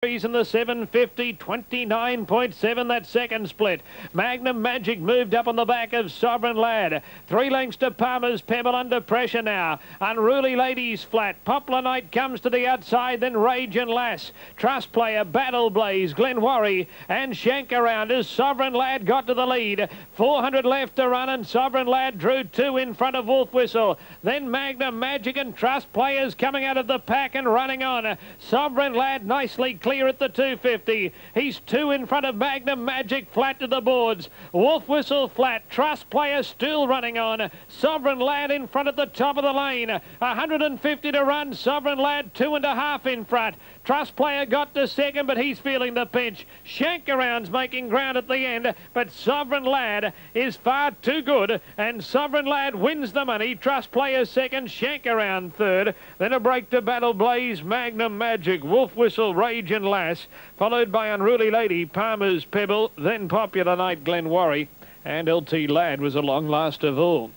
In the 750, 29.7 that second split. Magnum Magic moved up on the back of Sovereign Lad. 3 lengths to Palmer's Pebble under pressure now. Unruly Ladies flat. Poplar Night comes to the outside, then Rage and Lass. Trust Player, Battle Blaze, Glenwarry and Shank around as Sovereign Lad got to the lead. 400 left to run and Sovereign Lad drew 2 in front of Wolf Whistle. Then Magnum Magic and Trust Players coming out of the pack and running on. Sovereign Lad nicely clear at the 250. He's 2 in front of Magnum Magic, flat to the boards. Wolf Whistle flat. Trust Player still running on. Sovereign Lad in front at the top of the lane. 150 to run. Sovereign Lad 2.5 in front. Trust Player got to second, but he's feeling the pinch. Shankaround's making ground at the end, but Sovereign Lad is far too good, and Sovereign Lad wins the money. Trust Player second, Shankaround third. Then a break to Battle Blaze, Magnum Magic, Wolf Whistle, Rage and Lass, followed by Unruly Lady, Palmer's Pebble, then Popular Night, Glenwarry, and LT Lad was a long last of all.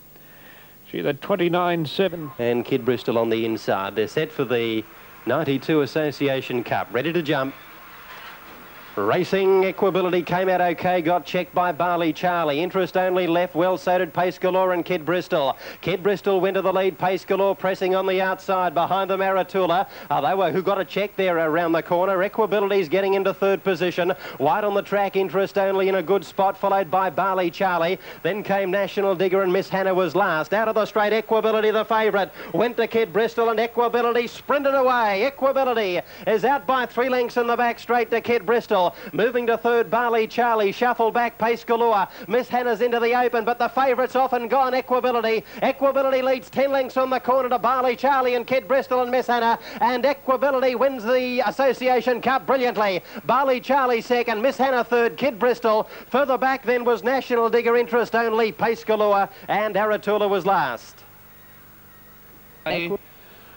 Gee, the 29.7. And Kid Bristol on the inside. They're set for the 92 Association Cup. Ready to jump. Racing Equability came out okay, got checked by Barley Charlie. Interest Only left, well sated Pace Galore and Kid Bristol. Kid Bristol went to the lead, Pace Galore pressing on the outside. Behind them Aratula, who got a check there around the corner. Equability's getting into third position. Wide on the track, Interest Only in a good spot, followed by Barley Charlie. Then came National Digger and Miss Hannah was last. Out of the straight, Equability the favourite. Went to Kid Bristol and Equability sprinted away. Equability is out by 3 lengths in the back straight to Kid Bristol. Moving to third, Barley Charlie. Shuffle back, Pace Galore. Miss Hannah's into the open, but the favourite's off and gone, Equability. Equability leads 10 lengths on the corner to Barley Charlie and Kid Bristol and Miss Hannah. And Equability wins the Association Cup brilliantly. Barley Charlie second, Miss Hannah third, Kid Bristol. Further back then was National Digger, Interest Only, Pace Galore, and Aratula was last.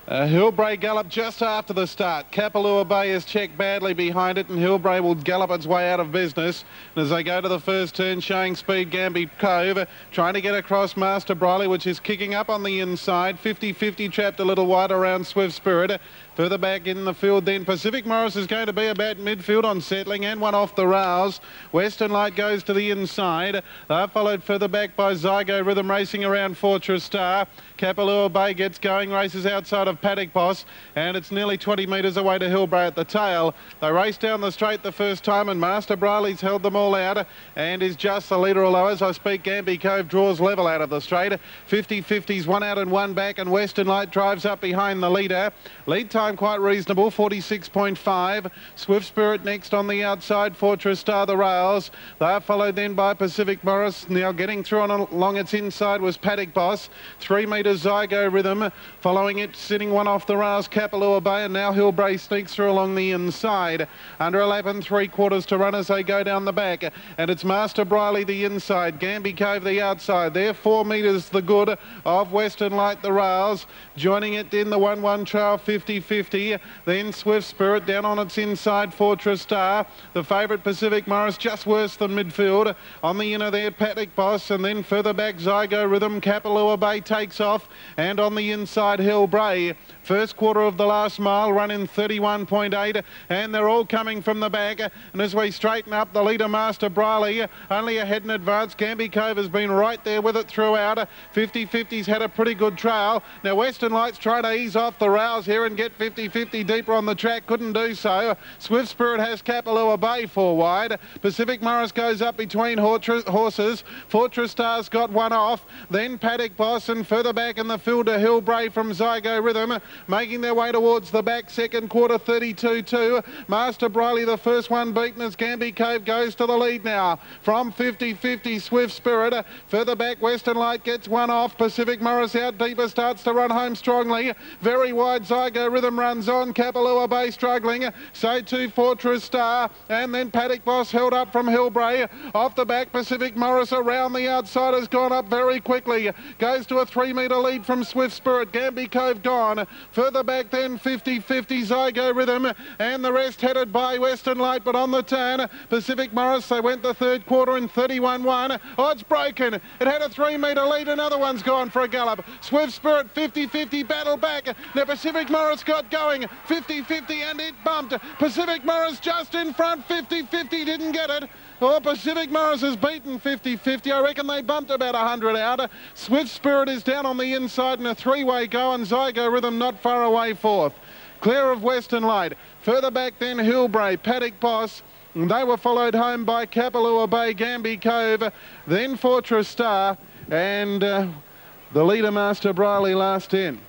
Hillbray gallop just after the start. Kapalua Bay is checked badly behind it, and Hillbray will gallop its way out of business. And as they go to the first turn, showing speed, Gamby Cove, trying to get across Master Briley, which is kicking up on the inside. 50-50 trapped a little wide around Swift Spirit. Further back in the field then, Pacific Morris is going to be about midfield on settling and one off the rails. Western Light goes to the inside. They're followed further back by Zygo Rhythm racing around Fortress Star. Kapalua Bay gets going, races outside of Paddock Boss, and it's nearly 20 metres away to Hillbray at the tail. They race down the straight the first time, and Master Briley's held them all out and is just the leader, although as I speak, Gamby Cove draws level out of the straight. 50-50's one out and one back, and Western Light drives up behind the leader. Lead time quite reasonable, 46.5. Swift Spirit next on the outside, Fortress Star the rails. They're followed then by Pacific Morris. Now getting through on along its inside was Paddock Boss. 3 metres Zygo Rhythm. Following it, sitting one off the rails, Kapalua Bay, and now Hillbray sneaks through along the inside. Under a lap and 3/4 to run as they go down the back. And it's Master Briley the inside, Gamby Cove the outside. They're 4 metres the good of Western Light the rails. Joining it in the 1-1 trail, 50-50. Then Swift Spirit down on its inside, Fortress Star. The favourite Pacific Morris just worse than midfield. On the inner there, Paddock Boss, and then further back Zygo Rhythm. Kapalua Bay takes off, and on the inside Hillbray. First quarter of the last mile, run in 31.8, and they're all coming from the back. And as we straighten up, the leader Master Briley only ahead in advance. Gamby Cove has been right there with it throughout. 50-50's had a pretty good trail. Now Western Light's trying to ease off the rails here and get 50-50 deeper on the track, couldn't do so. Swift Spirit has Kapalua Bay 4 wide. Pacific Morris goes up between horses. Fortress Star's got one off. Then Paddock Boss, and further back in the field to Hillbray from Zygo Rhythm. Making their way towards the back, second quarter 32-2. Master Briley the first one beaten as Gamby Cove goes to the lead now. From 50-50 Swift Spirit. Further back Western Light gets one off. Pacific Morris out deeper, starts to run home strongly. Very wide Zygo Rhythm runs on. Kapalua Bay struggling. So too Fortress Star. And then Paddock Boss held up from Hillbray. Off the back Pacific Morris around the outside has gone up very quickly. Goes to a 3 metre lead from Swift Spirit. Gamby Cove gone. Further back then 50-50 Zygo Rhythm, and the rest headed by Western Light, but on the turn Pacific Morris, they went the third quarter in 31-1. Oh, it's broken. It had a 3 metre lead. Another one's gone for a gallop. Swift Spirit 50-50 battle back. Now Pacific Morris got got going. 50-50 and it bumped. Pacific Morris just in front. 50-50 didn't get it. Oh, Pacific Morris has beaten 50-50. I reckon they bumped about 100 out. Swift Spirit is down on the inside in a three-way go, and Zygo Rhythm not far away fourth. Clear of Western Light. Further back then, Hillbray, Paddock Boss. They were followed home by Kapalua Bay, Gamby Cove, then Fortress Star, and the leader, Master Briley, last in.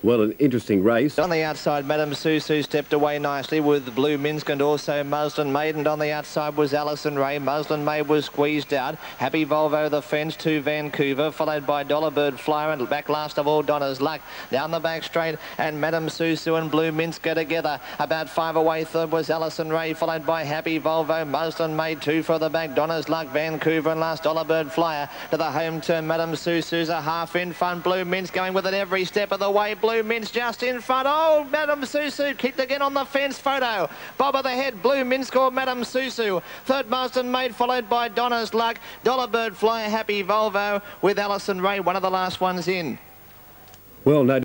Well, an interesting race. On the outside, Madame Susu stepped away nicely with Blue Minsk and also Muslin Maid. And on the outside was Alison Ray. Muslin Maid was squeezed out. Happy Volvo the fence to Vancouver, followed by Dollarbird Flyer, and back last of all Donna's Luck. Down the back straight, and Madame Susu and Blue Minsk go together. About 5 away, third was Alison Ray, followed by Happy Volvo. Muslin Maid 2 for the back. Donna's Luck, Vancouver, and last Dollarbird Flyer. To the home turn, Madame Susu's a half in front. Blue Minsk going with it every step of the way. Blue Minsk just in front. Oh, Madame Susu kicked again on the fence photo. Bob of the head, Blue Minsk or Madame Susu. Third, Marston Maid, followed by Donna's Luck. Dollarbird Flyer, Happy Volvo with Alison Ray, one of the last ones in. Well, no